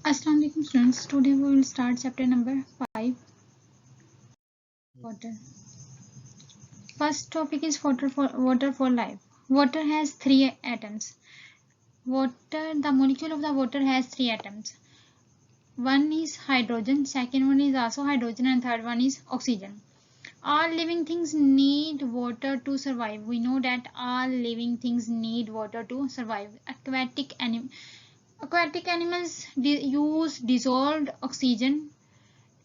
Assalamu alaikum students. Today we will start chapter number 5, water. First topic is water for life. Water has 3 atoms. The molecule of the water has 3 atoms. One is hydrogen, second one is also hydrogen, and third one is oxygen. All living things need water to survive. We know that all living things need water to survive. Aquatic animals use dissolved oxygen,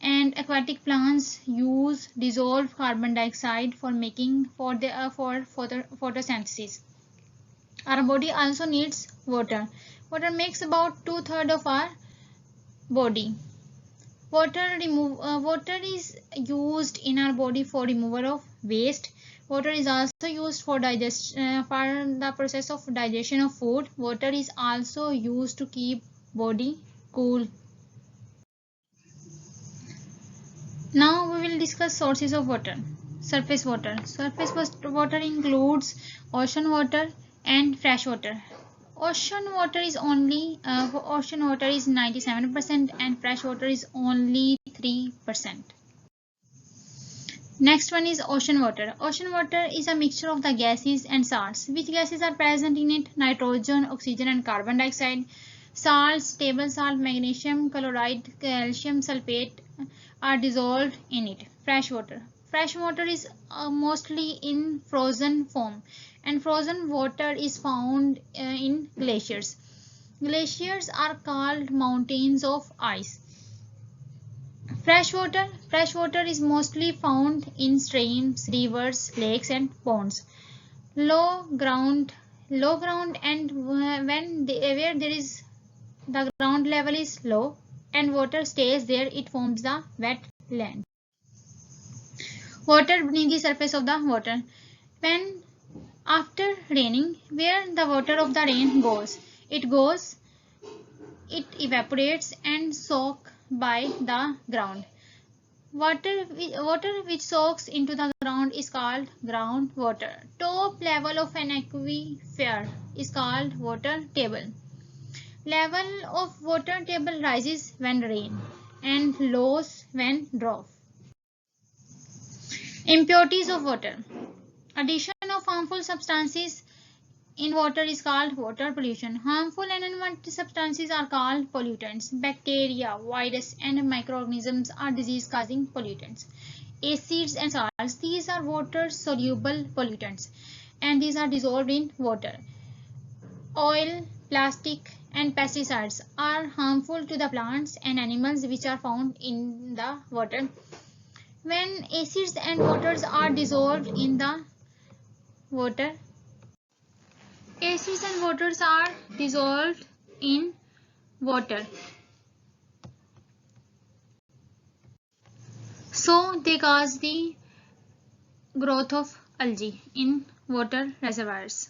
and aquatic plants use dissolved carbon dioxide for photosynthesis. Our body also needs water. Water makes about 2/3 of our body. Water is used in our body for removal of waste. Water is also used for the process of digestion of food. Water is also used to keep body cool. Now we will discuss sources of water. Surface water. Surface water includes ocean water and fresh water. Ocean water is 97% and fresh water is only 3%. Next one is ocean water. Ocean water is a mixture of the gases and salts. Which gases are present in it? Nitrogen, oxygen, and carbon dioxide. Salts, table salt, magnesium chloride, calcium sulfate are dissolved in it. Fresh water. Fresh water is mostly in frozen form, and frozen water is found in glaciers. Glaciers are called mountains of ice. Fresh water is mostly found in streams, rivers, lakes, and ponds. Low ground and where there is the ground level is low and water stays there, it forms the wetland. Water beneath the surface of the water. When after raining, where the water of the rain goes, it evaporates and soaks by the ground. Water which soaks into the ground is called groundwater. Top level of an aquifer is called water table. Level of water table rises when rain and lows when drought. Impurities of water. Addition of harmful substances in water is called water pollution. Harmful and unwanted substances are called pollutants. Bacteria, virus, and microorganisms are disease-causing pollutants. Acids and salts, these are water-soluble pollutants, and these are dissolved in water. Oil, plastic, and pesticides are harmful to the plants and animals which are found in the water. When acids and waters are dissolved in the water, acids and waters are dissolved in water, so they cause the growth of algae in water reservoirs.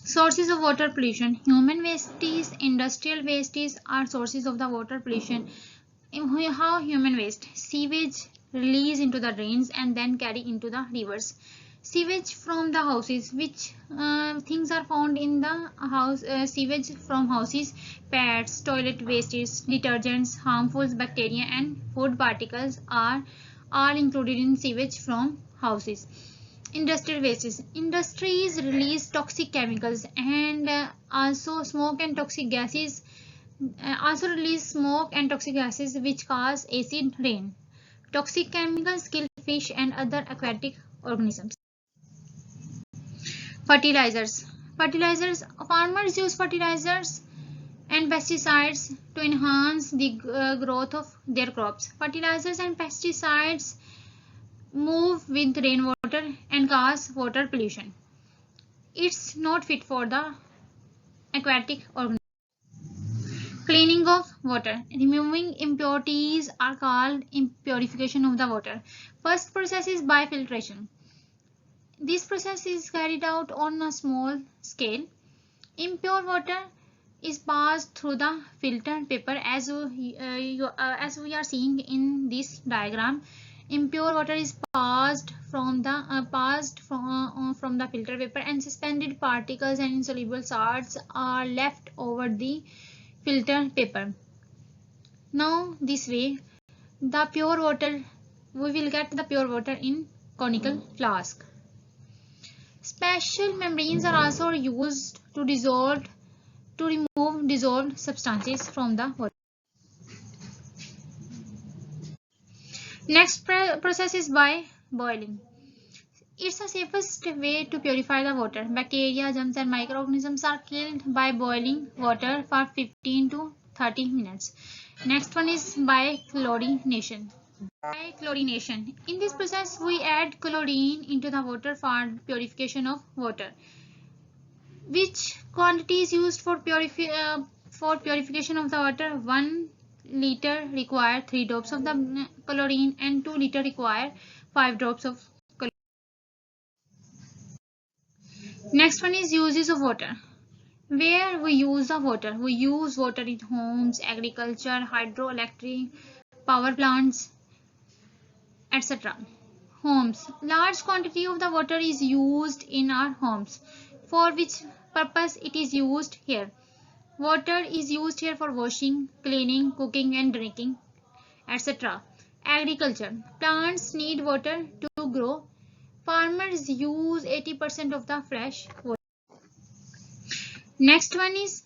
Sources of water pollution. Human wastes, industrial wastes are sources of the water pollution. How human waste? Sewage released into the drains and then carried into the rivers. Sewage from the houses. Which things are found in the house? Sewage from houses, pads, toilet wastes, detergents, harmful bacteria, and food particles are all included in sewage from houses. Industrial wastes. Industries release toxic chemicals and also smoke and toxic gases. Release smoke and toxic gases which cause acid rain. Toxic chemicals kill fish and other aquatic organisms. Fertilizers. Farmers use fertilizers and pesticides to enhance the growth of their crops. Fertilizers and pesticides move with rainwater and cause water pollution. It's not fit for the aquatic organisms. Cleaning of water. Removing impurities are called purification of the water. First process is biofiltration. This process is carried out on a small scale. Impure water is passed through the filter paper as we are seeing in this diagram. Impure water is passed from the filter paper, and suspended particles and insoluble salts are left over the filter paper. Now this way the pure water, we will get the pure water in conical flask. Special membranes are also used to remove dissolved substances from the water. Next process is by boiling. It's the safest way to purify the water. Bacteria, germs and microorganisms are killed by boiling water for 15 to 30 minutes. Next one is by chlorination. By chlorination. In this process, we add chlorine into the water for purification of water. Which quantity is used for purification of the water? 1 liter require 3 drops of the chlorine and 2 liter require 5 drops of chlorine. Next one is uses of water. Where we use the water? We use water in homes, agriculture, hydroelectric power plants, etc. Homes. Large quantity of the water is used in our homes. For which purpose it is used here? Water is used here for washing, cleaning, cooking and drinking, etc. Agriculture. Plants need water to grow. Farmers use 80% of the fresh water. Next one is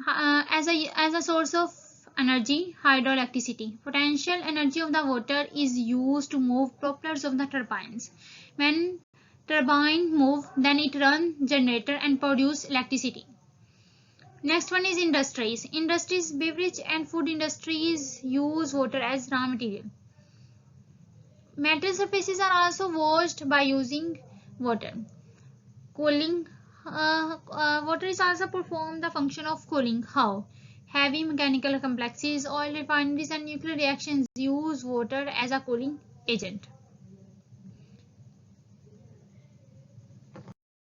as a source of energy, hydroelectricity. Potential energy of the water is used to move propellers of the turbines. When turbine move, then it run generator and produce electricity. Next one is industries. Industries, beverage and food industries use water as raw material. Metal surfaces are also washed by using water. Cooling. Water is also perform the function of cooling. How? Heavy mechanical complexes, oil refineries and nuclear reactions use water as a cooling agent.